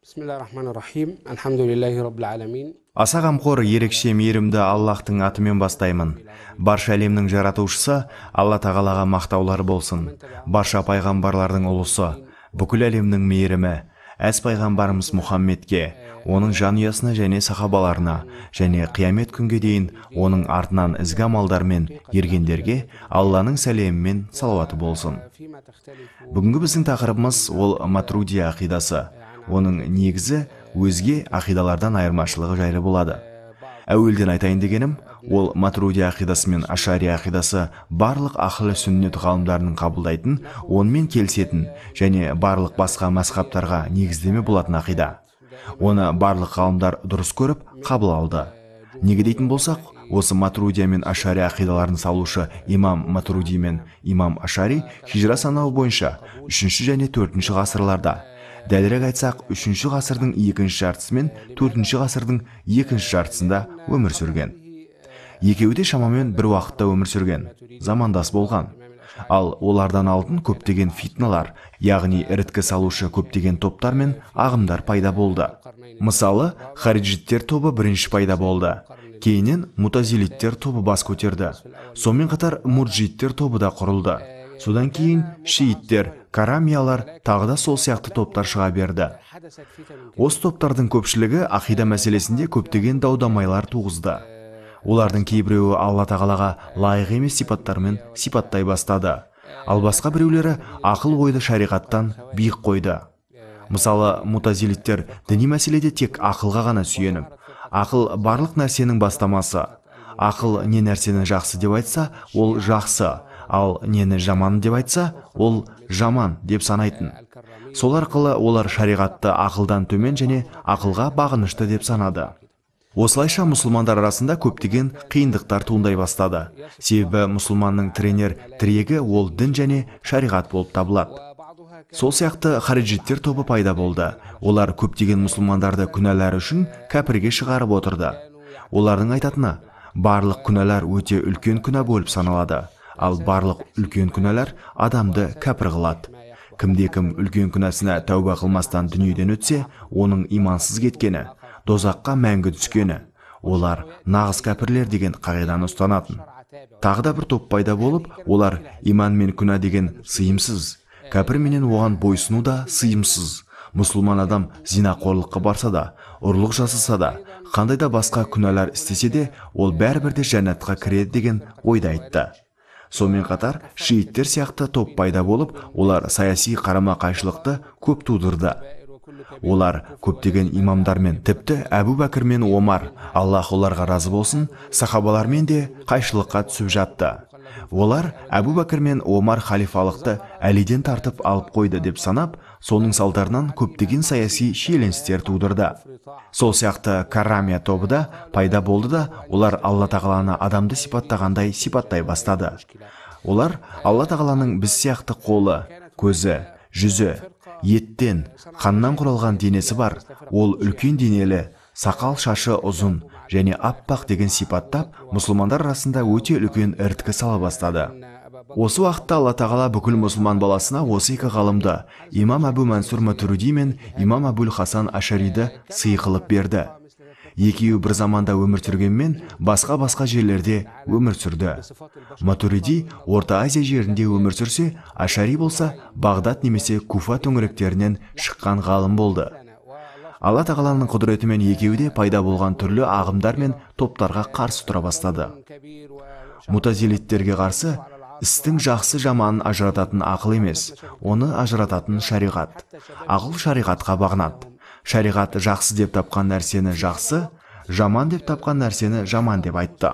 Бисмиллахир-рахманир-рахим. Алхамдулиллахи раббил аламин. Аса қамқор, ерекше мейірімді Аллахтың атымен бастаймын. Барша әлемнің жаратушысы Алла тағалаға мақтаулар болсын. Барша пайғамбарлардың ұлысы, бүкіл әлемнің мейірімі әз пайғамбарымыз Мұхаммедке, оның жанұясына және сахабаларына, және қиямет күнге дейін оның артынан ізгі амалдармен ергендерге Алланың сәлемімен салауаты болсын. Бүгінгі біздің тақырыбымыз ол Матруди ақидасы. Оның негізі өзге ақидалардан айырмашылығы жайлы болады. Әуелден айтайын дегенім, ол Матруди ақидасы мен Ашари ақидасы барлық ахлі сүннет ғалымдарының қабылдайтын, онымен келісетін және барлық басқа мазхабтарға негіздеме болатын ақида. Оны барлық ғалымдар дұрыс көріп қабыл алды. Неге дейтін болсақ, осы Матруди мен Ашари ақидаларын салушы имам Матруди мен имам Ашари хижра санауы бойынша 3 және 4 ғасырларда, дәлірек айтсақ 3 ғасырдың 2 жартысы мен 4 ғасырдың 2 жартысында өмір сүрген. Екеуі де шамамен бір уақытта өмір сүрген, замандас болған. Ал олардан алдын көптеген фитналар, яғни іріткі салушы көптеген топтар мен ағымдар пайда болды. Мысалы, хариджиттер тобы бірінші пайда болды. Кейіннен мутазилиттер тобы бас көтерді. Сонымен қатар мурджиттер тобы да құрылды. Содан кейін шииттер, карамиялар тағы да сол сияқты топтар шыға берді. Осы топтардың көпшілігі ақида мәселесінде көптеген дау-дамайлар туғызды. Олардың кейбіреуі Алла тағалаға лайық емес сипаттармен сипаттай бастады. Ал басқа біреулері ақыл ойды шариғаттан биік қойды. Мысалы, мутазилиттер діни мәселеде тек ақылға ғана сүйеніп, ақыл барлық нәрсенің бастамасы. Ақыл не нәрсені жақсы деп айтса, ол жақсы, ал нені жаман деп айтса, ол жаман деп санайтын. Сол арқылы олар шариғатты ақылдан төмен және ақылға бағынышты деп санады. Осылайша мұсылмандар арасында көптеген қиындықтар туындай бастады. Себебі мұсылманның тренер тірегі ол дін және шариғат болып табылады. Сол сияқты хариджиттер тобы пайда болды. Олар көптеген мұсылмандарды күнәлары үшін кәпірге шығарып отырды. Олардың айтатыны, барлық күнәлар өте үлкен күнә болып саналады. Ал барлық үлкен күнәлар адамды кәпір қылады. Кімде-кім үлкен күнәсіне тәуба қылмастан дүниеден өтсе, оның имансыз кеткені, дозаққа мәңгі түскені, олар нағыз кәпірлер деген қағиданы ұстанатын. Тағы да бір топ пайда болып, олар иман мен күнә деген сыйымсыз, кәпір менен оған бойсыну да сыйымсыз. Мұсылман адам зинақорлыққа барса да, ұрлық жасаса да, қандай да басқа күнәлар істесе де, ол бәрібір де жәннатқа кіреді деген ойды айтты. Сонымен қатар шииттер сияқты топ пайда болып, олар саяси қарама-қайшылықты көп тудырды. Олар көптеген имамдармен, тіпті Әбу Бәкір мен Омар, Аллах оларға разы болсын, сахабалармен де қайшылыққа түсіп жатты. Олар Әбу Бәкір мен Омар халифалықты Әлиден тартып алып қойды деп санап, соның салдарынан көптеген саяси шиеленістер тудырды. Сол сияқты карамия тобы да пайда болды да, олар Алла тағаланы адамды сипаттағандай сипаттай бастады. Олар Алла тағаланың біз сияқты қолы, көзі, жүзі, еттен, қаннан құралған денесі бар, ол үлкен денелі, сақал шашы ұзын және аппақ деген сипаттап, мұсылмандар арасында өте үлкен іріткі сала бастады. Осы уақытта Алла тағала бүкіл мұсылман баласына осы екі ғалымды, имам Абу Мансур Матуриди мен имам Абул Хасан Ашариді сый қылып берді. Екеуі бір заманда өмір сүргенмен, басқа жерлерде өмір сүрді. Матуриди Орта Азия жерінде өмір сүрсе, Ашари болса Бағдат немесе Куфа төңіректерінен шыққан ғалым болды. Алла тағаланың құдіретімен екеуі де пайда болған түрлі ағымдар мен топтарға қарсы тұра бастады. Мутазилиттерге қарсы істің жақсы жаманын ажырататын ақыл емес, оны ажырататын шариғат. Ақыл шариғатқа бағынады. Шариғат жақсы деп тапқан нәрсені жақсы, жаман деп тапқан нәрсені жаман деп айтты.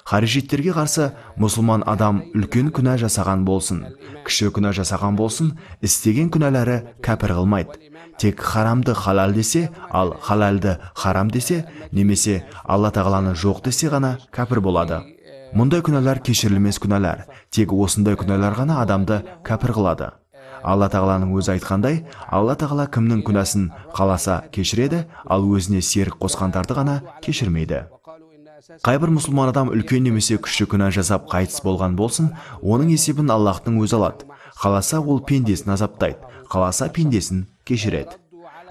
Харижиттерге қарсы мұсылман адам үлкен күнә жасаған болсын, кіші күнә жасаған болсын, істеген күнәлары кәпір қылмайды. Тек харамды халал десе, ал халалды харам десе, немесе Алла тағаланы жоқ десе ғана кәпір болады. Мұндай күнәлар кешірілмес күнәлар, тек осындай күнәлар ғана адамды кәпір қылады. Алла тағаланың өзі айтқандай, Алла тағала кімнің күнәсін қаласа кешіреді, ал өзіне серік қосқандарды ғана кешірмейді. Қайбір мұсылман адам үлкен немесе кіші күнә жасап қайтыс болған болсын, оның есебін Аллахтың өзі алады. Қаласа ол пендесін азаптайды, қаласа пендесін кешіреді.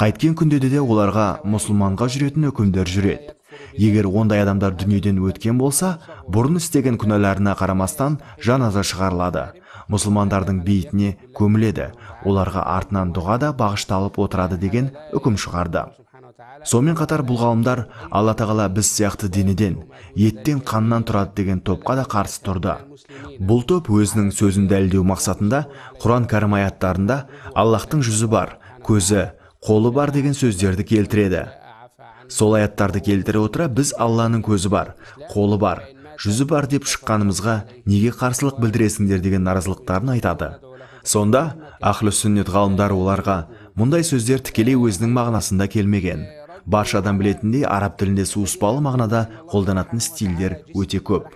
Қайткен күнде де оларға мұсылманға жүретін үкімдер жүреді. Егер ондай адамдар дүниеден өткен болса, бұрын істеген күнәларына қарамастан жаназа шығарылады. Мұсылмандардың бейітіне көміледі. Оларға артынан дұға да бағышталып отырады деген үкім шығарды. Сонымен қатар бұл ғалымдар Алла тағала біз сияқты денеден, еттен, қаннан тұрады деген топқа да қарсы тұрды. Бұл топ өзінің сөзін дәлелдеу мақсатында Құран кәрім аяттарында Аллахтың жүзі бар, көзі, қолы бар деген сөздерді келтіреді. Сол аяттарды келтіре отыра біз Алланың көзі бар, қолы бар, жүзі бар деп шыққанымызға неге қарсылық білдіресіңдер деген наразылықтарын айтады. Сонда Ахлі сүннет ғалымдары оларға мұндай сөздер тікелей өзінің мағынасында келмеген. Барша адам білетіндей араб тілінде суыспалы мағынада қолданатын стильдер өте көп.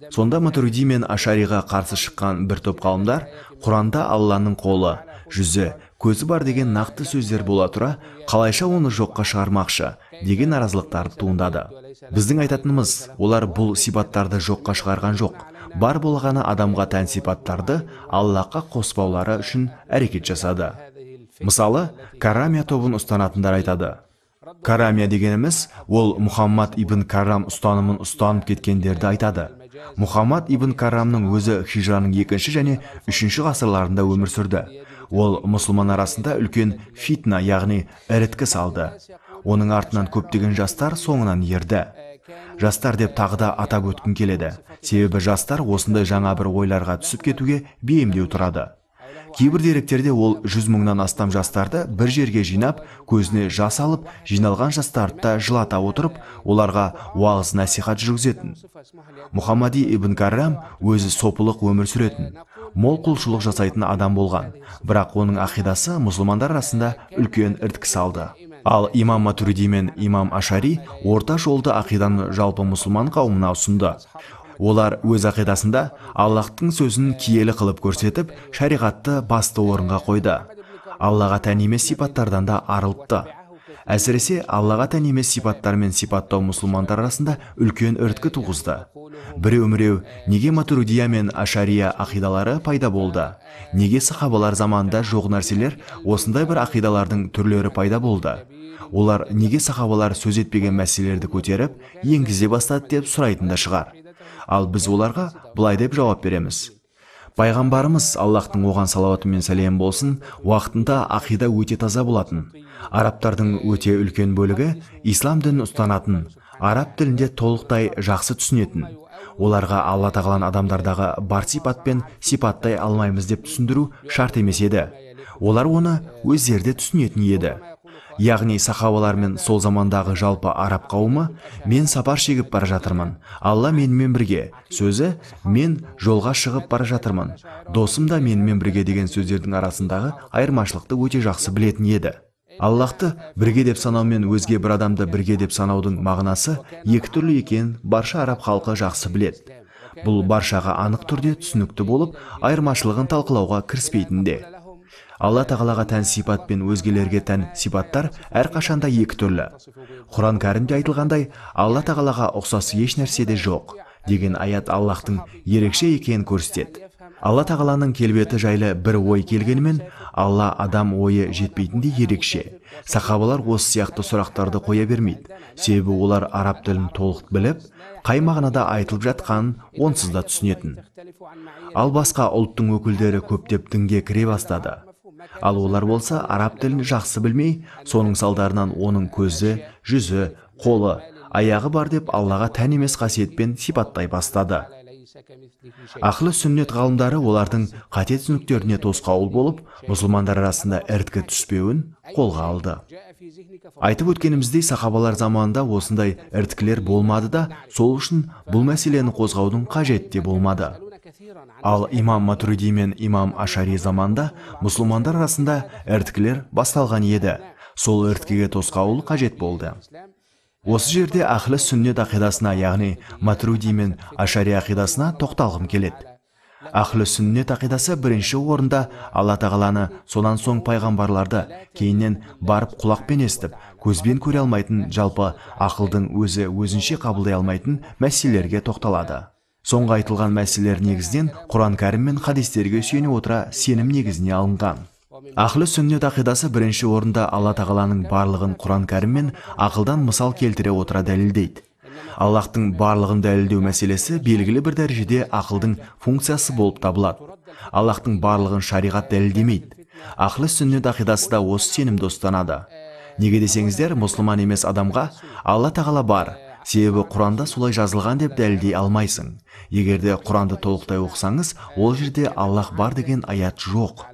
Сонда Матуриди мен Ашариға қарсы шыққан бір топ ғалымдар Құранда Алланың қолы, жүзі, көзі бар деген нақты сөздер бола тұра, қалайша оны жоққа шығармақшы деген наразылықтар туындады. Біздің айтатынымыз, олар бұл сипаттарды жоққа шығарған жоқ. Бар болғаны адамға тән сипаттарды Аллахқа қоспаулары үшін әрекет жасады. Мысалы, Карамия тобын ұстанатындар айтады. Карамия дегеніміз, ол Мұхаммад ибн Карам ұстанымын ұстанып кеткендерді айтады. Мұхаммад ибн Карамның өзі хижраның 2-ші және 3-ші ғасырларында өмір сүрді. Ол мұсылман арасында үлкен фитна, яғни іріткі салды. Оның артынан көптеген жастар соңынан ерді. Жастар деп тағы да атап өткім келеді. Себебі жастар осындай жаңа бір ойларға түсіп кетуге бейімдеу тұрады. Кейбір деректерде ол 100 мыңнан астам жастарды бір жерге жинап, көзіне жас алып, жиналған жастарды жылата отырып, оларға уағыз насихат жүргізетін. Мұхаммади ибн Карам өзі сопылық өмір сүретін, мол құлшылық жасайтын адам болған, бірақ оның ақидасы мұсылмандар арасында үлкен іріткі салды. Ал имам Матуриди мен имам Ашари орта жолды ақиданы жалпы мұсылман қауымына ұсынды. Олар өз ақидасында Аллахтың сөзін киелі қылып көрсетіп, шариғатты басты орынға қойды. Аллаға тән емес сипаттардан да арылтты. Әсіресе Аллаға тән емес сипаттармен сипаттау мұсылмандар арасында үлкен іріткі туғызды. Біреу-міреу, неге Матуридия мен Ашария ақидалары пайда болды? Неге сахабалар заманында жоқ нәрселер, осындай бір ақидалардың түрлері пайда болды? Олар неге сахабалар сөз етпеген мәселелерді көтеріп, енгізе бастады деп сұрайтын да шығар. Ал біз оларға былай деп жауап береміз. Пайғамбарымыз, Аллахтың оған салауаты мен сәлем болсын, уақытында ақида өте таза болатын. Арабтардың өте үлкен бөлігі ислам дінін ұстанатын, араб тілінде толықтай жақсы түсінетін. Оларға Алла тағаланы адамдардағы бар сипатпен сипаттай алмаймыз деп түсіндіру шарт емес еді. Олар оны өздері түсінетін еді. Яғни сахабалар мен сол замандағы жалпы араб қауымы, мен сапар шегіп бара жатырмын, Алла менімен бірге, сөзі мен жолға шығып бара жатырмын, досым да менімен бірге деген сөздердің арасындағы айырмашылықты өте жақсы білетін еді. Аллахты бірге деп санау мен өзге бір адамды бірге деп санаудың мағынасы екі түрлі екен барша араб халқы жақсы біледі. Бұл баршаға анық түрде түсінікті болып, айырмашылығын талқылауға кіріспейтінде. Алла тағалаға тән сипат пен өзгелерге тән сипаттар әрқашанда екі түрлі. Құран кәрімде айтылғандай, Алла тағалаға ұқсас еш нәрсе де жоқ деген аят Аллахтың ерекше екенін көрсетеді. Алла тағаланың келбеті жайлы бір ой келгенімен, Алла адам ойы жетпейтіндей ерекше. Сахабалар осы сияқты сұрақтарды қоя бермейді. Себебі олар араб тілін толық біліп, қай мағынада айтылып жатқанын онсыз да түсінетін. Ал басқа ұлттың өкілдері көптеп дінге кіре бастады. Ал олар болса араб тілін жақсы білмей, соның салдарынан оның көзі, жүзі, қолы, аяғы бар деп Аллаға тән емес қасиетпен сипаттай бастады. Ахлі сүннет ғалымдары олардың қате түсініктеріне тосқауыл болып, мұсылмандар арасында іріткі түспеуін қолға алды. Айтып өткеніміздей, сахабалар заманында осындай іріткілер болмады да, сол үшін бұл мәселені қозғаудың қажеті де болмады. Ал имам Матуриди мен имам Ашари заманда мұсылмандар арасында іріткілер басталған еді. Сол іріткіге тосқауыл қажет болды. Осы жерде Ахлі сүннет ақидасына, яғни Матуриди мен Ашари ақидасына тоқталғым келеді. Ахлі сүннет ақидасы бірінші орында Алла тағаланы, сонан соң пайғамбарларды, кейіннен барып құлақпен естіп, көзбен көре алмайтын, жалпы ақылдың өзінше қабылдай алмайтын мәселелерге тоқталады. Соңғы айтылған мәселелер негізінен Құран кәрім мен хадистерге сүйене отыра сенім негізіне алынған. Ахлы сүннет ақидасы бірінші орында Алла тағаланың барлығын Құран кәрім мен ақылдан мысал келтіре отыра дәлелдейді. Аллахтың барлығын дәлелдеу мәселесі белгілі бір дәрежеде ақылдың функциясы болып табылады. Аллахтың барлығын шариғат дәлелдемейді. Ахлы сүннет ақидасы да осы сенімді ұстанады. Неге десеңіздер, мұсылман емес адамға Алла тағала бар, себебі Құранда солай жазылған деп дәлелдей алмайсың. Егерде Құранды толықтай оқысаңыз, ол жерде Аллах бар деген аят жоқ.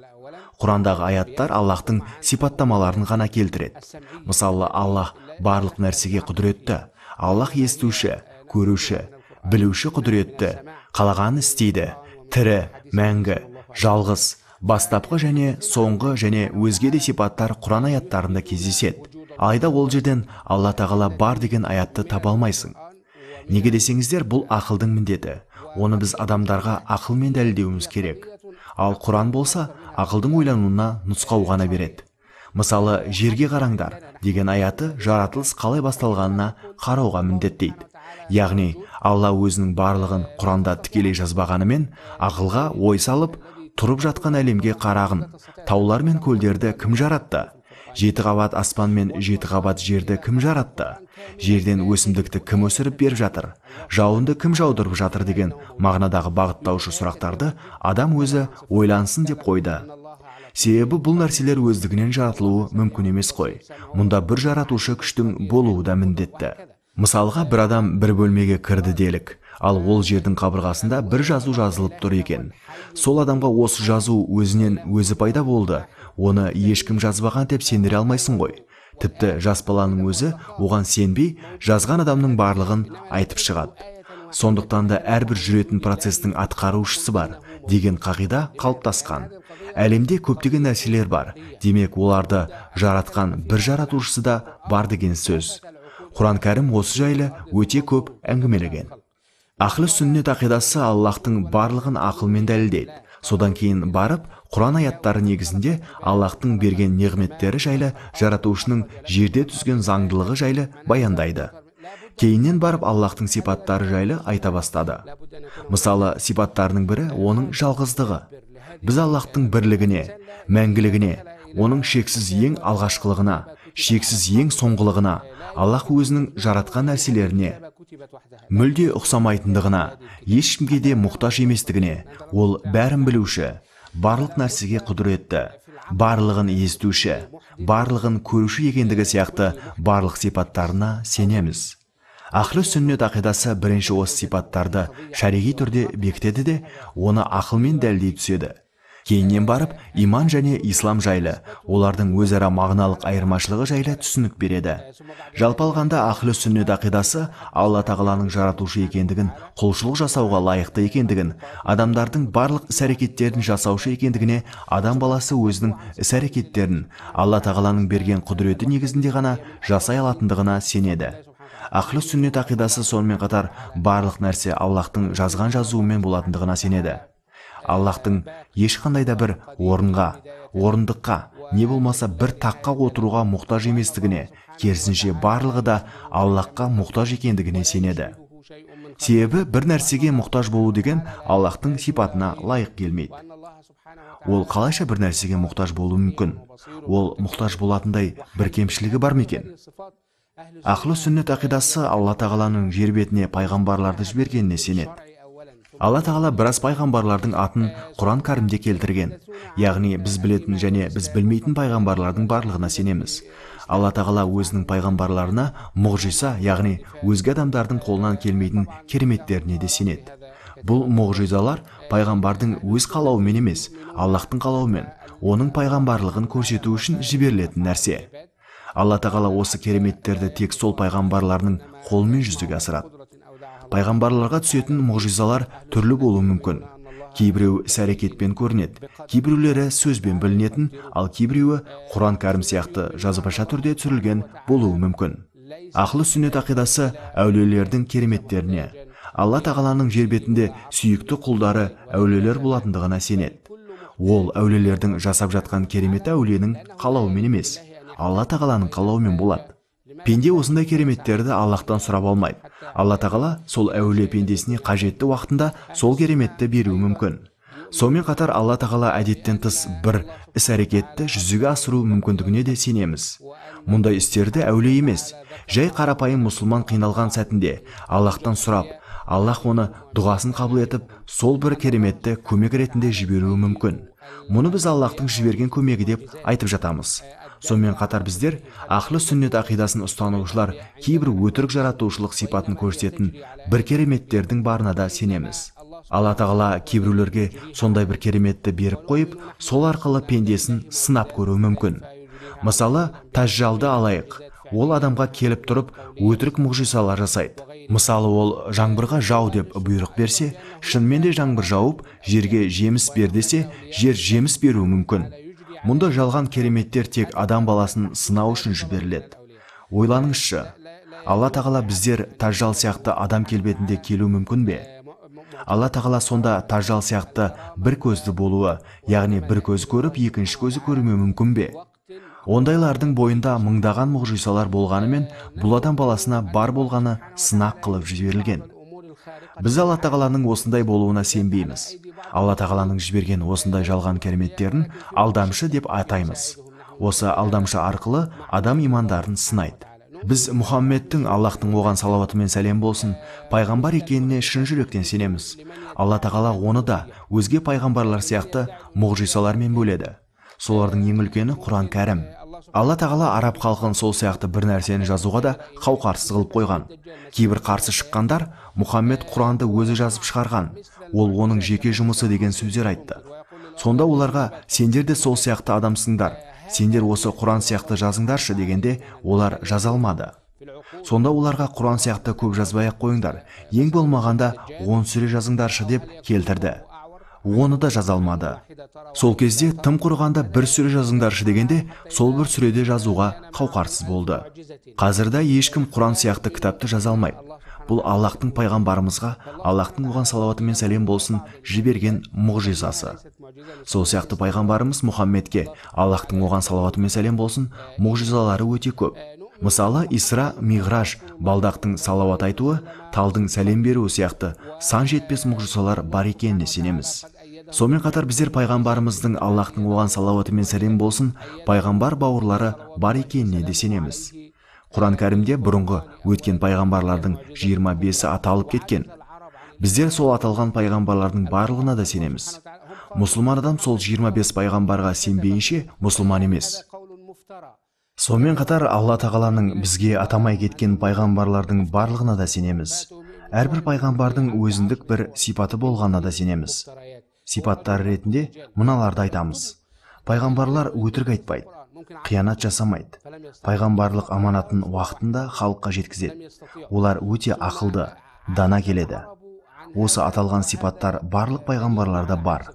Құрандағы аяттар Аллахтың сипаттамаларын ғана келтіреді. Мысалы, Аллах барлық нәрсеге құдіретті. Аллах естуші, көруші, білуші құдіретті, қалағанын істейді, тірі, мәңгі, жалғыз, бастапқы және соңғы және өзге де сипаттар Құран аяттарында кездеседі. Алайда ол жерден Алла тағала бар деген аятты таба алмайсың. Неге десеңіздер, бұл ақылдың міндеті. Оны біз адамдарға ақылмен дәлелдеуіміз керек. Ал Құран болса, ақылдың ойлануына нұсқау ғана береді. Мысалы, жерге қараңдар деген аяты жаратылыс қалай басталғанына қарауға міндеттейді. Яғни, Алла өзінің барлығын Құранда тікелей жазбағанымен, ақылға ой салып, тұрып жатқан әлемге қарағын, таулар мен көлдерді кім жаратты? 7 қабат аспан мен 7 қабат жерді кім жаратты? Жерден өсімдікті кім өсіріп беріп жатыр? Жауынды кім жаудырып жатыр деген мағынадағы бағыттаушы сұрақтарды адам өзі ойлансын деп қойды. Себебі бұл нәрселер өздігінен жаратылуы мүмкін емес қой. Мұнда бір жаратушы күштің болуы да міндетті. Мысалға, бір адам бір бөлмеге кірді делік, ал ол жердің қабырғасында бір жазу жазылып тұр екен. Сол адамға осы жазу өзінен өзі пайда болды. Оны ешкім жазбаған деп сендіре алмайсың ғой. Тіпті жас баланың өзі оған сенбей, жазған адамның барлығын айтып шығады. Сондықтан да әрбір жүретін процестің атқарушысы бар деген қағида қалыптасқан. Әлемде көптеген нәрселер бар, демек оларды жаратқан бір жаратушысы да бар деген сөз. Құран кәрім осы жайлы өте көп әңгімелеген. Ахлы сүннет ақидасы Аллахтың барлығын ақылмен дәлелдейді. Содан кейін барып, Құран аяттары негізінде Аллахтың берген неғметтері жайлы, жаратушының жерде түзген заңдылығы жайлы баяндайды. Кейіннен барып Аллахтың сипаттары жайлы айта бастады. Мысалы, сипаттарының бірі оның жалғыздығы. Біз Аллахтың бірлігіне, мәңгілігіне, оның шексіз ең алғашқылығына, шексіз ең соңғылығына, Аллах өзінің жаратқан нәрселеріне мүлде ұқсамайтындығына, ешкімге де мұқтаж еместігіне, ол бәрін білуші, барлық нәрсеге құдіретті, барлығын естуші, барлығын көруші екендігі сияқты барлық сипаттарына сенеміз. Ахлы сүннет ақидасы бірінші осы сипаттарды шариғи түрде бекітеді де, оны ақылмен дәлелдей түседі. Кейіннен барып, иман және ислам жайлы, олардың өзара мағыналық айырмашылығы жайлы түсінік береді. Жалпы алғанда Ахлы сүннет ақидасы Алла тағаланың жаратушы екендігін, құлшылық жасауға лайықты екендігін, адамдардың барлық іс-әрекеттерін жасаушы екендігіне, адам баласы өзінің іс-әрекеттерін Алла тағаланың берген құдіреті негізінде ғана жасай алатындығына сенеді. Ахлы сүннет ақидасы сонымен қатар барлық нәрсе Аллахтың жазған жазуымен болатындығына сенеді. Аллахтың ешқандай да бір орынға, орындыққа, не болмаса бір таққа отыруға мұқтаж еместігіне, керісінше барлығы да Аллахқа мұқтаж екендігіне сенеді. Себебі бір нәрсеге мұқтаж болу деген Аллахтың сипатына лайық келмейді. Ол қалайша бір нәрсеге мұқтаж болуы мүмкін? Ол мұқтаж болатындай бір кемшілігі бар ма екен? Ахлы сүннет ақидасы Алла тағаланың жер бетіне пайғамбарларды жібергеніне сенеді. Алла тағала біраз пайғамбарлардың атын Құран кәрімде келтірген. Яғни біз білетін және біз білмейтін пайғамбарлардың барлығына сенеміз. Алла тағала өзінің пайғамбарларына мұғжиза, яғни өзге адамдардың қолынан келмейтін кереметтеріне де сенеді. Бұл мұғжизалар пайғамбардың өз қалауымен емес, Аллахтың қалауымен, оның пайғамбарлығын көрсету үшін жіберілетін нәрсе. Алла тағала осы кереметтерді тек сол пайғамбарларының қолымен жүзеге асырады. Пайғамбарларға түсетін мұғжизалар түрлі болуы мүмкін. Кейбіреу іс-әрекетпен көрінеді, кейбіреулері сөзбен білінетін, ал кейбіреуі Құран кәрім сияқты жазбаша түрде түсірілген болуы мүмкін. Ахлы сүннет ақидасы әулиелердің кереметтеріне, Алла тағаланың жер бетінде сүйікті құлдары әулиелер болатындығына сенеді. Ол әулиелердің жасап жатқан кереметі әулиенің қалауымен емес, Алла тағаланың қалауымен болады. Пенде осындай кереметтерді Аллахтан сұрап алмайды. Алла тағала сол әулие пендесіне қажетті уақытында сол кереметті беруі мүмкін. Сонымен қатар Алла тағала әдеттен тыс бір іс-әрекетті жүзеге асыру мүмкіндігіне де сенеміз. Мұндай істерді әулие емес, жай қарапайым мұсылман қиналған сәтінде Аллахтан сұрап, Аллах оны дұғасын қабыл етіп, сол бір кереметті көмек ретінде жіберуі мүмкін. Мұны біз Аллахтың жіберген көмегі деп айтып жатамыз. Сонымен қатар біздер ахлы сүннет ақидасын ұстанушылар кейбір өтірік жаратушылық сипатын көрсететін бір кереметтердің барына да сенеміз. Алла тағала кейбіреулерге сондай бір кереметті беріп қойып, сол арқылы пендесін сынап көруі мүмкін. Мысалы, тажжалды алайық. Ол адамға келіп тұрып, өтірік мұғжизалар жасайды. Мысалы, ол жаңбырға жау деп бұйрық берсе, шынымен де жаңбыр жауып, жерге жеміс бер десе, жер жеміс беруі мүмкін. Мұнда жалған кереметтер тек адам баласын сынау үшін жіберіледі. Ойланыңызшы, Алла тағала біздер тажжал сияқты адам келбетінде келу мүмкін бе? Алла тағала сонда тажжал сияқты бір көзді болуы, яғни бір көз көріп, екінші көзі көрмеуі мүмкін бе? Ондайлардың бойында мыңдаған мұғжизалар болғанымен, бұл адам баласына бар болғаны сынақ қылып жіберілген. Біз Алла тағаланың осындай болуына сенбейміз. Алла тағаланың жіберген осындай жалған кереметтерін алдамшы деп атаймыз. Осы алдамшы арқылы адам имандарын сынайды. Біз Мұхаммедтің, Аллахтың оған салауаты мен сәлем болсын, пайғамбар екеніне шын жүректен сенеміз. Алла тағала оны да өзге пайғамбарлар сияқты мұғжизалармен бөледі. Солардың ең үлкені Құран кәрім. Алла тағала араб халқын сол сияқты бір нәрсені жазуға да қауқарсыз қылып қойған. Кейбір қарсы шыққандар Мұхаммед Құранды өзі жазып шығарған, ол оның жеке жұмысы деген сөздер айтты. Сонда оларға сендер де сол сияқты адамсыңдар, сендер осы Құран сияқты жазыңдаршы дегенде олар жаза алмады. Сонда оларға Құран сияқты көп жазбай-ақ қойыңдар, ең болмағанда 10 сүре жазыңдаршы деп келтірді. Оны да жаза алмады. Сол кезде тым құрғанда бір сүре жазыңдаршы дегенде, сол бір сүреде жазуға қауқарсыз болды. Қазірде ешкім Құран сияқты кітапты жаза алмайды. Бұл Аллахтың пайғамбарымызға, Аллахтың оған салауаты мен сәлем болсын, жіберген мұғжизасы. Сол сияқты пайғамбарымыз Мұхаммедке, Аллахтың оған салауаты мен сәлем болсын, мұғжизалары өте көп. Мысалы, Исра, Миғраж, балдақтың салауат айтуы, талдың сәлем беруі сияқты сан жетпес мұғжизалар бар екеніне сенеміз. Сонымен қатар біздер пайғамбарымыздың, Аллахтың оған салауаты мен сәлем болсын, пайғамбар бауырлары бар екеніне де сенеміз. Құран кәрімде бұрынғы өткен пайғамбарлардың 25-і аталып кеткен. Біздер сол аталған пайғамбарлардың барлығына да сенеміз. Мұсылман адам сол 25 пайғамбарға сенбейінше мұсылман емес. Сонымен қатар Алла тағаланың бізге атамай кеткен пайғамбарлардың барлығына да сенеміз. Әрбір пайғамбардың өзіндік бір сипаты болғанына да сенеміз. Сипаттары ретінде мыналарды айтамыз. Пайғамбарлар өтірік айтпайды, қиянат жасамайды. Пайғамбарлық аманатын уақытында халыққа жеткізеді. Олар өте ақылды, дана келеді. Осы аталған сипаттар барлық пайғамбарларда бар.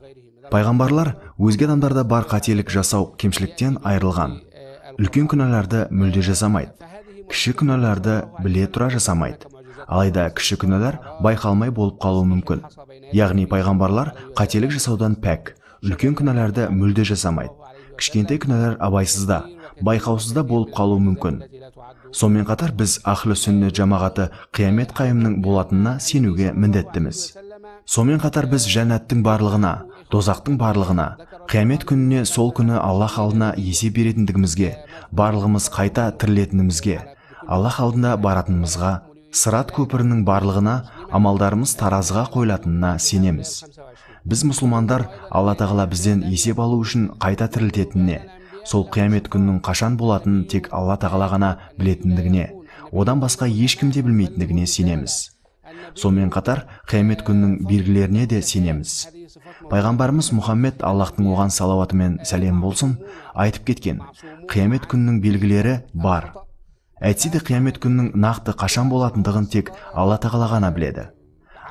Пайғамбарлар өзге адамдарда бар қателік жасау кемшіліктен айырылған. Үлкен күнәларды мүлде жасамайды. Кіші күнәларды біле тұра жасамайды. Алайда кіші күнәлар байқалмай болып қалуы мүмкін. Яғни пайғамбарлар қателік жасаудан пәк, үлкен күнәларды мүлде жасамайды. Кішкентай күнәлар абайсызда, байқаусызда болып қалуы мүмкін. Сонымен қатар біз ахлы сүннет жамағаты қиямет қайымның болатынына сенуге міндеттіміз. Сонымен қатар біз жәннаттың барлығына, дозақтың барлығына, қиямет күніне сол күні Аллах алдына есеп беретіндігімізге, барлығымыз қайта тірілетінімізге, Аллах алдына баратынымызға, Сырат көпірінің барлығына, амалдарымыз таразыға қойылатынына сенеміз. Біз мұсылмандар Алла тағала бізден есеп алу үшін қайта тірілтетініне, сол қиямет күнінің қашан болатынын тек Алла тағала ғана білетіндігіне, одан басқа ешкім де білмейтіндігіне сенеміз. Сонымен қатар қиямет күнінің белгілеріне де сенеміз. Пайғамбарымыз Мұхаммед, Аллахтың оған салауаты мен сәлем болсын, айтып кеткен, қиямет күнінің белгілері бар. Әйтсе де қиямет күнінің нақты қашан болатындығын тек Алла тағала ғана біледі.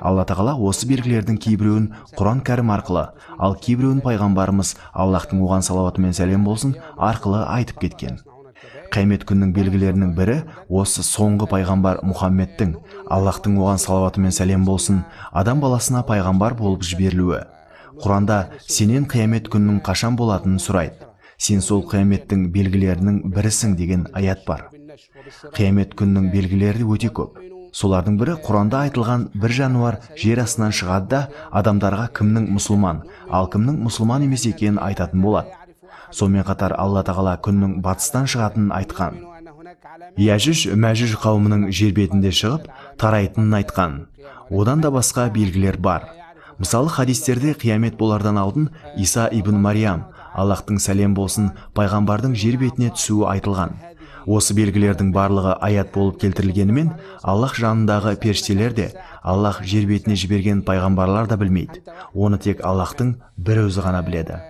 Алла тағала осы белгілердің кейбіреуін Құран кәрім арқылы, ал кейбіреуін пайғамбарымыз, Аллахтың оған салауаты мен сәлем болсын, арқылы айтып кеткен. Қиямет күнінің белгілерінің бірі осы соңғы пайғамбар Мұхаммедтің, Аллахтың оған салауаты мен сәлем болсын, адам баласына пайғамбар болып жіберілуі. Құранда сенен қиямет күнінің қашан болатынын сұрайды. Сен сол қияметтің белгілерінің бірісің деген аят бар. Қиямет күнінің белгілері өте көп. Солардың бірі Құранда айтылған бір жануар жер астынан шығады да адамдарға кімнің мұсылман, ал кімнің мұсылман емес екенін айтатын болады. Сонымен қатар Алла тағала күннің батыстан шығатынын айтқан. Яжүж Мәжүж қауымының жер бетінде шығып тарайтынын айтқан. Одан да басқа белгілер бар. Мысалы хадистерде қиямет болардан алдын Иса ибн Мариям, Аллахтың сәлем болсын, пайғамбардың жер бетіне түсуі айтылған. Осы белгілердің барлығы аят болып келтірілгенімен, Аллах жанындағы періштелер де, Аллах жер бетіне жіберген пайғамбарлар да білмейді. Оны тек Аллахтың бір өзі ғана біледі.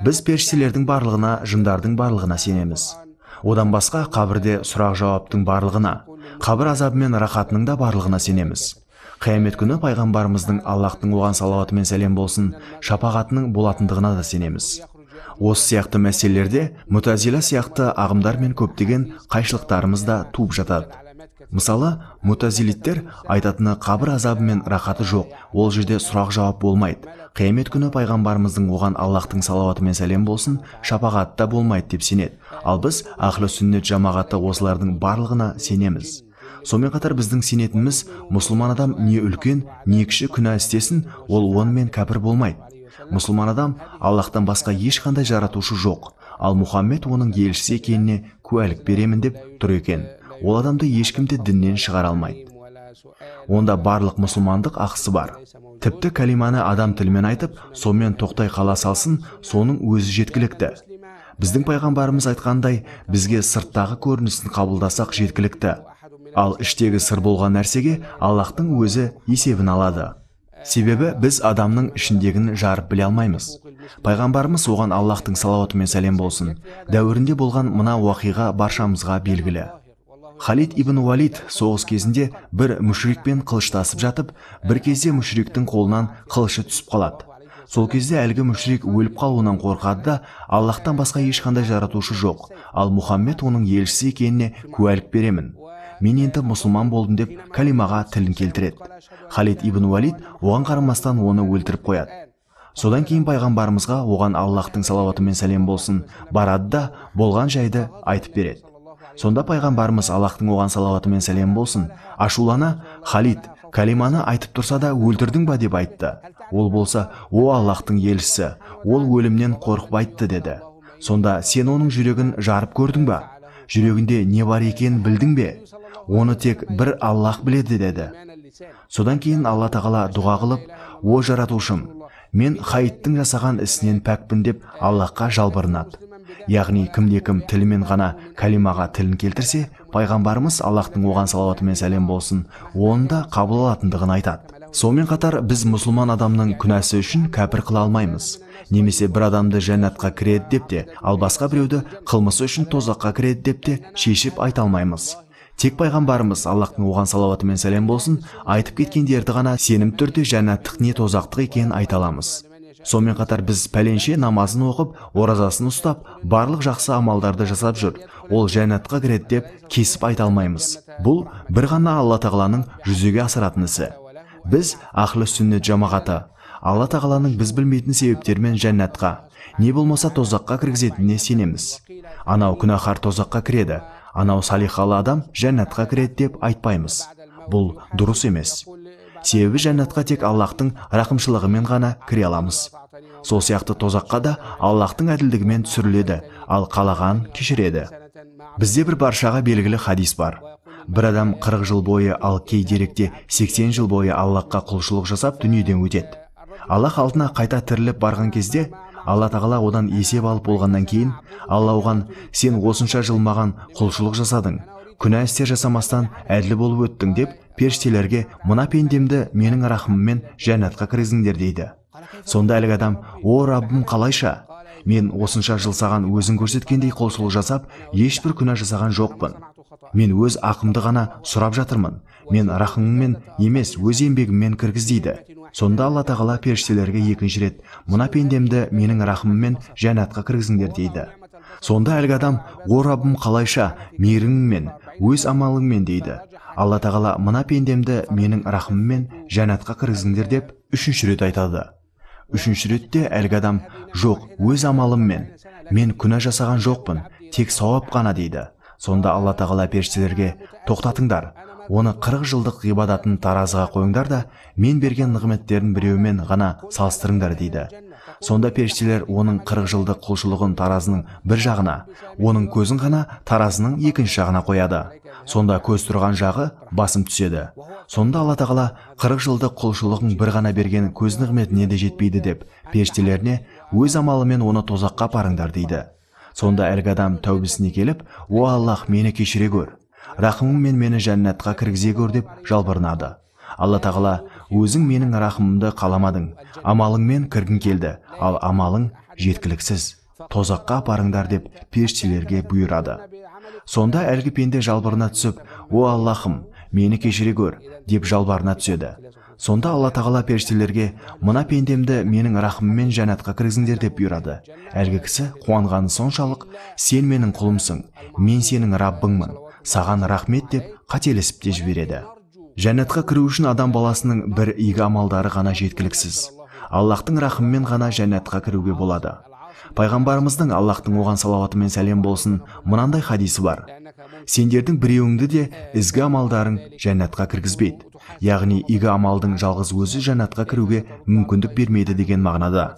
Біз періштелердің барлығына, жындардың барлығына сенеміз. Одан басқа қабірде сұрақ жауаптың барлығына, қабір азабы мен рахатының да барлығына сенеміз. Қиямет күні пайғамбарымыздың, Аллахтың оған салауаты мен сәлем болсын, шапағатының болатындығына да сенеміз. Осы сияқты мәселелерде Мутазила сияқты ағымдар мен көптеген қайшылықтарымыз да туып жатады. Мысалы, мутазилиттер айтатыны қабір азабы мен рахаты жоқ, ол жерде сұрақ жауап болмайды. Қиямет күні пайғамбарымыздың оған Аллахтың салауаты мен сәлем болсын, шапағаты да болмайды деп сенеді. Ал біз Ахлу сүннет жамағаты осылардың барлығына сенеміз. Сонымен қатар біздің сенетініміз, мұсылман адам не үлкен, не кіші күнә істесін, ол онымен кәпір болмайды. Мұсылман адам Аллахтан басқа ешқандай жаратушы жоқ, ал Мұхаммед оның елшісі екеніне куәлік беремін деп тұр екен. Ол адамды ешкім де діннен шығара алмайды. Онда барлық мұсылмандық ақысы бар. Тіпті калиманы адам тілімен айтып, сонымен тоқтай қала салсын, соның өзі жеткілікті. Біздің пайғамбарымыз айтқандай, бізге сырттағы көрінісін қабылдасақ жеткілікті. Ал іштегі сыр болған нәрсеге Аллахтың өзі есебін алады. Себебі біз адамның ішіндегін жарып біле алмаймыз. Пайғамбарымыз оған Аллахтың салауаты мен сәлем болсын, дәуірінде болған мына уақиға баршамызға белгілі. Халид ибн Уалид соғыс кезінде бір мүшрикпен қылыштасып жатып, бір кезде мүшриктің қолынан қылышы түсіп қалады. Сол кезде әлгі мүшрик өліп қалуынан қорқады да, Аллахтан басқа ешқандай жаратушы жоқ, ал Мұхаммед оның елшісі екеніне куәлік беремін. Мен енді мұсылман болдым деп калимаға тілін келтіреді. Халид ибн Уалид оған қарамастан оны өлтіріп қояды. Содан кейін пайғамбарымызға оған Аллахтың салауаты мен сәлем болсын барады да болған жайды айтып береді. Сонда пайғамбарымыз Аллахтың оған салауаты мен сәлем болсын ашулана, Халид, калиманы айтып тұрса да өлтірдің ба деп айтты. Ол болса, о Аллахтың елшісі, ол өлімнен қорқып айтты деді. Сонда сен оның жүрегін жарып көрдің ба? Жүрегінде не бар екенін білдің бе? Оны тек бір Аллах біледі деді. Содан кейін Алла тағала дұға қылып, о жаратушым, мен Халидтің жасаған ісінен пәкпін деп Аллахқа жалбарынады. Яғни кімде-кім тілімен ғана калимаға тілін келтірсе, пайғамбарымыз Аллахтың оған салауаты мен сәлем болсын, оны да қабыл алатындығын айтады. Сонымен қатар біз мұсылман адамның күнәсі үшін кәпір қыла алмаймыз. Немесе бір адамды жәннатқа кіреді деп те, ал басқа біреуді қылмысы үшін тозаққа кіреді деп те шешіп айта алмаймыз. Тек пайғамбарымыз Аллахтың оған салауаты мен сәлем болсын айтып кеткендерді ғана сенім түрде жәннаттық не тозақтық екенін айта аламыз. Сонымен қатар біз пәленше намазын оқып, оразасын ұстап, барлық жақсы амалдарды жасап жүр, ол жәннатқа кіреді деп кесіп айта алмаймыз. Бұл бір ғана Алла тағаланың жүзеге асыратын ісі. Біз Ахлу сүннет жамағаты Алла тағаланың біз білмейтін себептермен жәннатқа, не болмаса тозаққа кіргізетініне сенеміз. Анау күнәһар тозаққа кіреді, анау салихалы адам жәннатқа кіреді деп айтпаймыз. Бұл дұрыс емес. Себебі жәннатқа тек Аллахтың рақымшылығымен ғана кіре аламыз. Сол сияқты тозаққа да Аллахтың әділдігімен түсіріледі, ал қалаған кешіреді. Бізде бір баршаға белгілі хадис бар. Бір адам 40 жыл бойы, ал кей деректе 80 жыл бойы Аллахқа құлшылық жасап дүниеден өтеді. Аллах алдына қайта тіріліп барған кезде, Алла тағала одан есеп алып болғаннан кейін, Алла оған: сен осынша жыл маған құлшылық жасадың, күнә істер жасамастан әділ болып өттің деп, періштелерге мына пендемді менің рахымыммен жәннатқа кіргізіңдер дейді. Сонда әлгі адам: о Раббым, қалайша? Мен осынша жыл саған өзің көрсеткендей құлшылық жасап, ешбір күнә жасаған жоқпын. Мен өз ақымды ғана сұрап жатырмын. Мен рахымыммен емес, өз еңбегіммен кіргіз дейді. Сонда Алла тағала періштелерге екінші рет: мына пендемді менің рахымыммен жәннатқа кіргізіңдер дейді. Сонда әлгі адам: о Раббым, қалайша? Мейіріңмен, өз амалыңмен дейді. Алла тағала: мына пендемді менің рахымыммен жәннатқа кіргізіңдер деп үшінші рет айтады. Үшінші ретте әлгі адам: жоқ, өз амалыммен, мен күнә жасаған жоқпын, тек сауап қана дейді. Сонда Алла тағала періштелерге: тоқтатыңдар, оны 40 жылдық ғибадатын таразыға қойыңдар да мен берген нығметтерін біреумен ғана салыстырыңдар дейді. Сонда періштелер оның 40 жылдық құлшылығын таразының бір жағына, оның көзін ғана таразының екінші жағына қояды. Сонда көз тұрған жағы басым түседі. Сонда Алла тағала 40 жылдық құлшылығың бір ғана берген көз нығметіне де жетпейді деп періштелеріне өз амалымен оны тозаққа апарыңдар дейді. Сонда әлгі адам тәубесіне келіп, «О Аллах, мені кешіре көр. Рахымыңмен мені жәннатқа кіргізе көр» деп жалбарынады. Алла тағала: «Өзің менің рахымымды қаламадың, амалыңмен кіргің келді, ал амалың жеткіліксіз. Тозаққа апарыңдар» деп періштелерге бұйырады. Сонда әлгі пенде жалбарына түсіп, «О Аллахым, мені кешіре көр» деп жалбарына түседі. Сонда Алла тағала періштелерге: «Мына пендемді менің рахымыммен жәннатқа кіргізіңдер» деп бұйырады. Әлгі кісі қуанғаны соншалық: «Сен менің құлымсың, мен сенің Раббыңмын, саған рахмет» деп қателесіп те жібереді. Жәннатқа кіру үшін адам баласының бір игі амалдары ғана жеткіліксіз. Аллахтың рахымымен ғана жәннатқа кіруге болады. Пайғамбарымыздың, Аллахтың оған салауаты мен сәлем болсын, мынандай хадисі бар: «Сендердің біреуіңді де ізгі амалдарың жәннатқа кіргізбейді». Яғни игі амалдың жалғыз өзі жәннатқа кіруге мүмкіндік бермейді деген мағынада.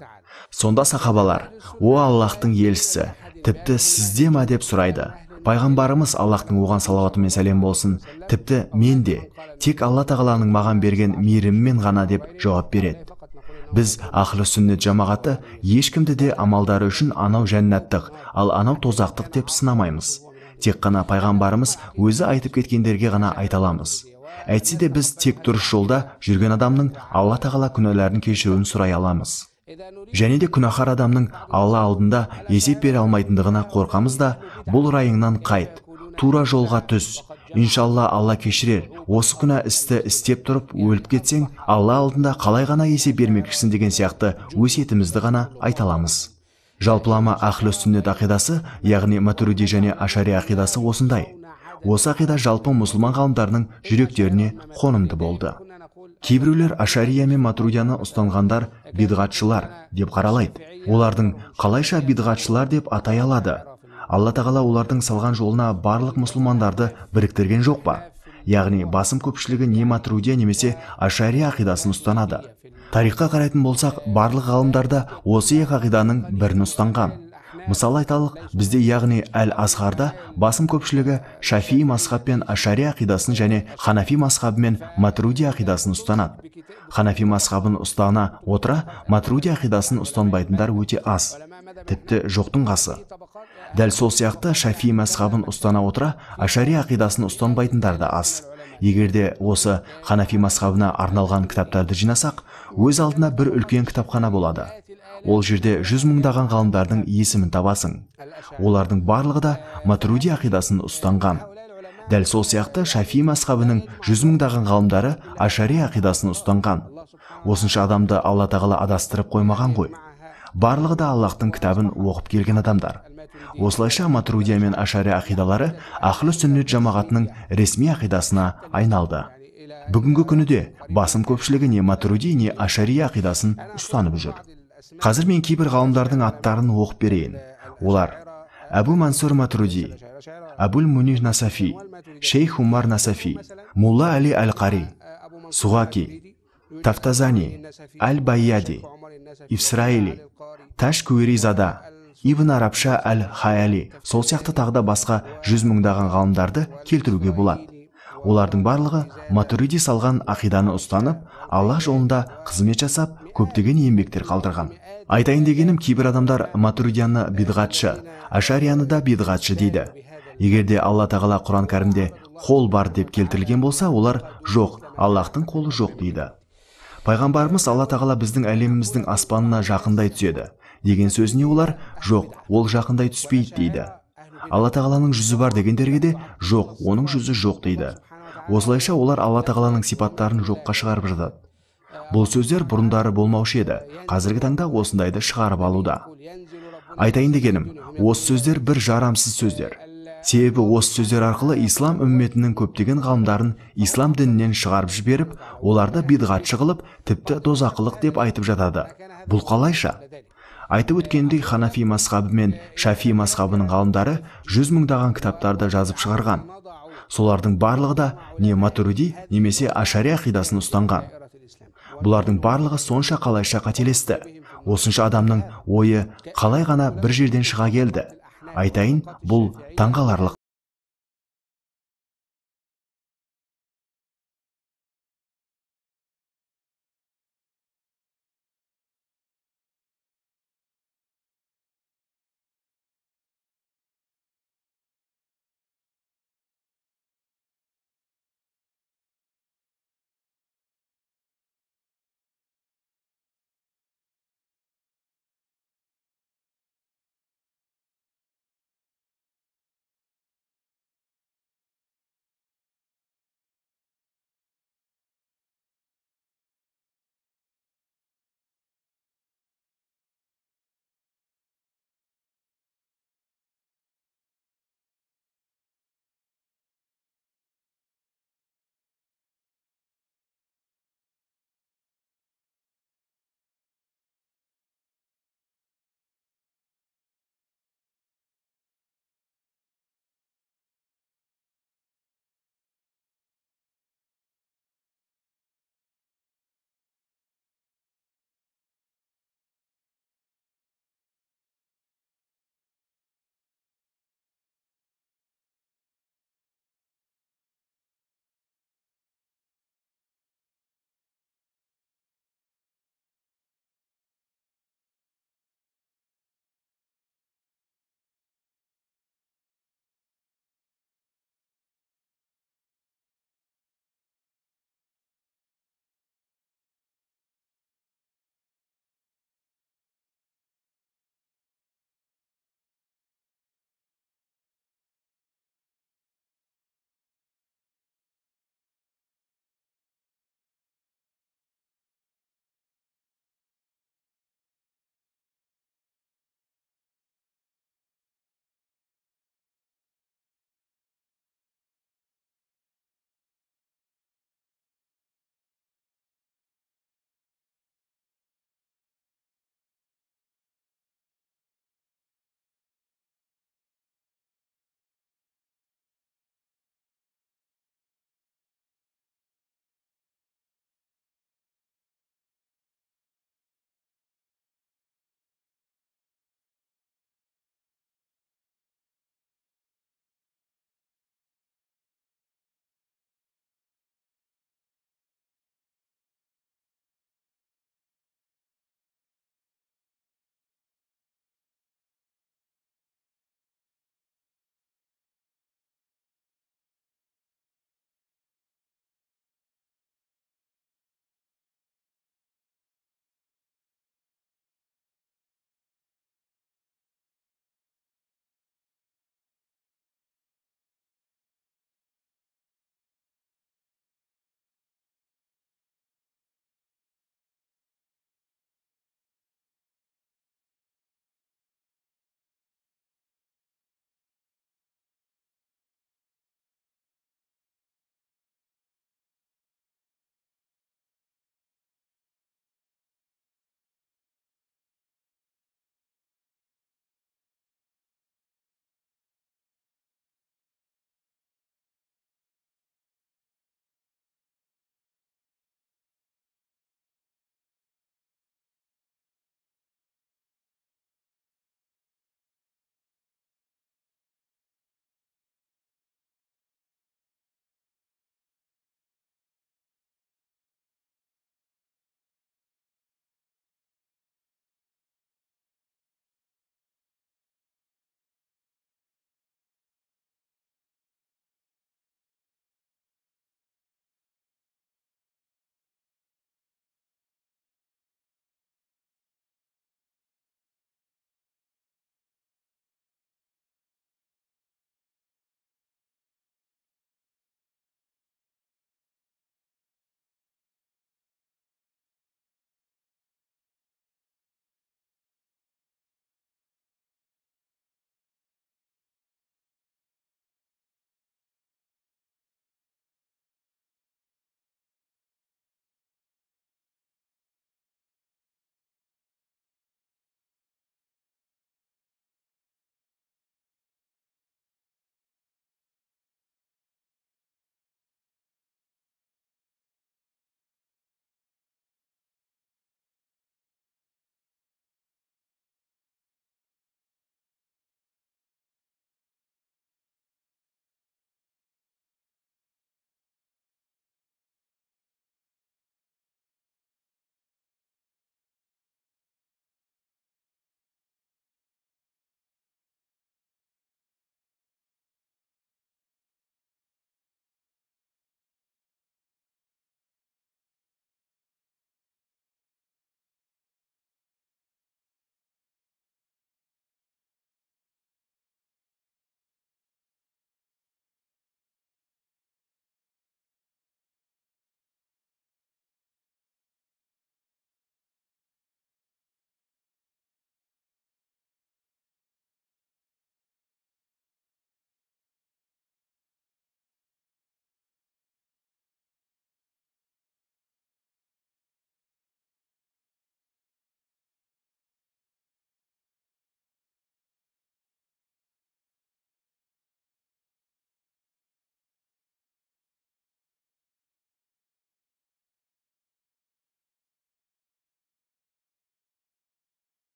Сонда сахабалар: «О Аллахтың елшісі, тіпті сізде ма?» деп сұрайды. Пайғамбарымыз, Аллахтың оған салауаты мен сәлем болсын, тіпті мен де, тек Алла тағаланың маған берген мейіріммен ғана деп жауап береді. Біз ахлі сүннет жамағаты ешкімді де амалдары үшін анау жәннаттық, ал анау тозақтық деп сынамаймыз. Тек қана пайғамбарымыз өзі айтып кеткендерге ғана айталамыз. Әйтсе де біз тек дұрыс жолда жүрген адамның Алла тағала күнәларын кешіруін сұрай аламыз. Және де күнәһар адамның Алла алдында есеп бере алмайтындығына қорқамыз да, бұл райыңнан қайт, тура жолға түс, иншалла Алла кешірер, осы күнә істі істеп тұрып өліп кетсең, Алла алдында қалай ғана есеп бермекшісің деген сияқты өсиетімізді ғана айталамыз. Жалпылама ахлі сүннет ақидасы, яғни матуриди және ашари ақидасы осындай. Осы ақида жалпы мұсылман ғалымдарының жүректеріне қонымды болды. Кейбіреулер ашария мен матуридияны ұстанғандар бидғатшылар деп қаралайды. Олардың қалайша бидғатшылар деп атай алады? Алла тағала олардың салған жолына барлық мұсылмандарды біріктірген жоқ па? Яғни басым көпшілігі не матуридия немесе ашария ақидасын ұстанады. Тарихқа қарайтын болсақ, барлық ғалымдарда осы екі ақиданың бірін ұстанған. Мысалы айталық, бізде яғни Әл-Азхарда басым көпшілігі Шафии мазхаб пен Ашари ақидасын және Ханафи мазхабы мен Матуриди ақидасын ұстанады. Ханафи мазхабын ұстана отыра, Матуриди ақидасын ұстанбайтындар өте аз, тіпті жоқтың қасы. Дәл сол сияқты Шафии мазхабын ұстана отыра, Ашари ақидасын ұстанбайтындар да аз. Егерде осы Ханафи мазхабына арналған кітаптарды жинасақ, өз алдына бір үлкен кітапхана болады. Ол жерде 100 мыңдаған ғалымдардың есімін табасың. Олардың барлығы да Матуриди ақидасын ұстанған. Дәл сол сияқты Шафии мазхабының 100 мыңдаған ғалымдары Ашари ақидасын ұстанған. Осынша адамды Алла тағала адастырып қоймаған ғой. Барлығы да Аллахтың кітабын оқып келген адамдар. Осылайша Матуридия мен Ашари ақидалары ахлі сүннет жамағатының ресми ақидасына айналды. Бүгінгі күні де басым көпшілігі не Матуриди, не Ашари ақидасын ұстанып жүр. Қазір мен кейбір ғалымдардың аттарын оқып берейін. Олар: Абу Мансур Матуриди, Абул Мунир Насафи, Шейх Умар Насафи, Мулла Али Аль-Қари, Суғаки, Тафтазани, Аль-Байяди, Ифсраили, Таш Куиризада, Ибн Арабша Аль-Хайали, сол сияқты тағда басқа 100 мыңдаған ғалымдарды келтіруге болады. Олардың барлығы Матуриди салған ақиданы ұстанып, Аллах жолында қызмет жасап, көптеген еңбектер қалдырған. Айтайын дегенім, кейбір адамдар Матуридияны бидғатшы, Ашарияны да бидғатшы дейді. Егерде Алла тағала Құран кәрімде қол бар деп келтірілген болса, олар жоқ, Аллахтың қолы жоқ дейді. Пайғамбарымыз Алла тағала біздің әлеміміздің аспанына жақындай түседі деген сөзіне олар жоқ, ол жақындай түспейді дейді. Алла тағаланың жүзі бар дегендерге де жоқ, оның жүзі жоқ дейді. Осылайша олар Алла тағаланың сипаттарын жоққа шығарып жатады. Бұл сөздер бұрындары болмаушы еді, қазіргі таңда осындайды шығарып алуда. Айтайын дегенім, осы сөздер бір жарамсыз сөздер. Себебі осы сөздер арқылы ислам үмметінің көптеген ғалымдарын ислам дінінен шығарып жіберіп, оларды бидғатшы қылып, тіпті дозақылық деп айтып жатады. Бұл қалайша? Айтып өткендей, Ханафи мазхабы мен Шафии мазхабының ғалымдары 100 мыңдаған кітаптарды жазып шығарған. Солардың барлығы да не матуриди немесе ашари ақидасын ұстанған. Бұлардың барлығы сонша қалайша қателесті. Осынша адамның ойы қалай ғана бір жерден шыға келді? Айтайын, бұл таңғаларлық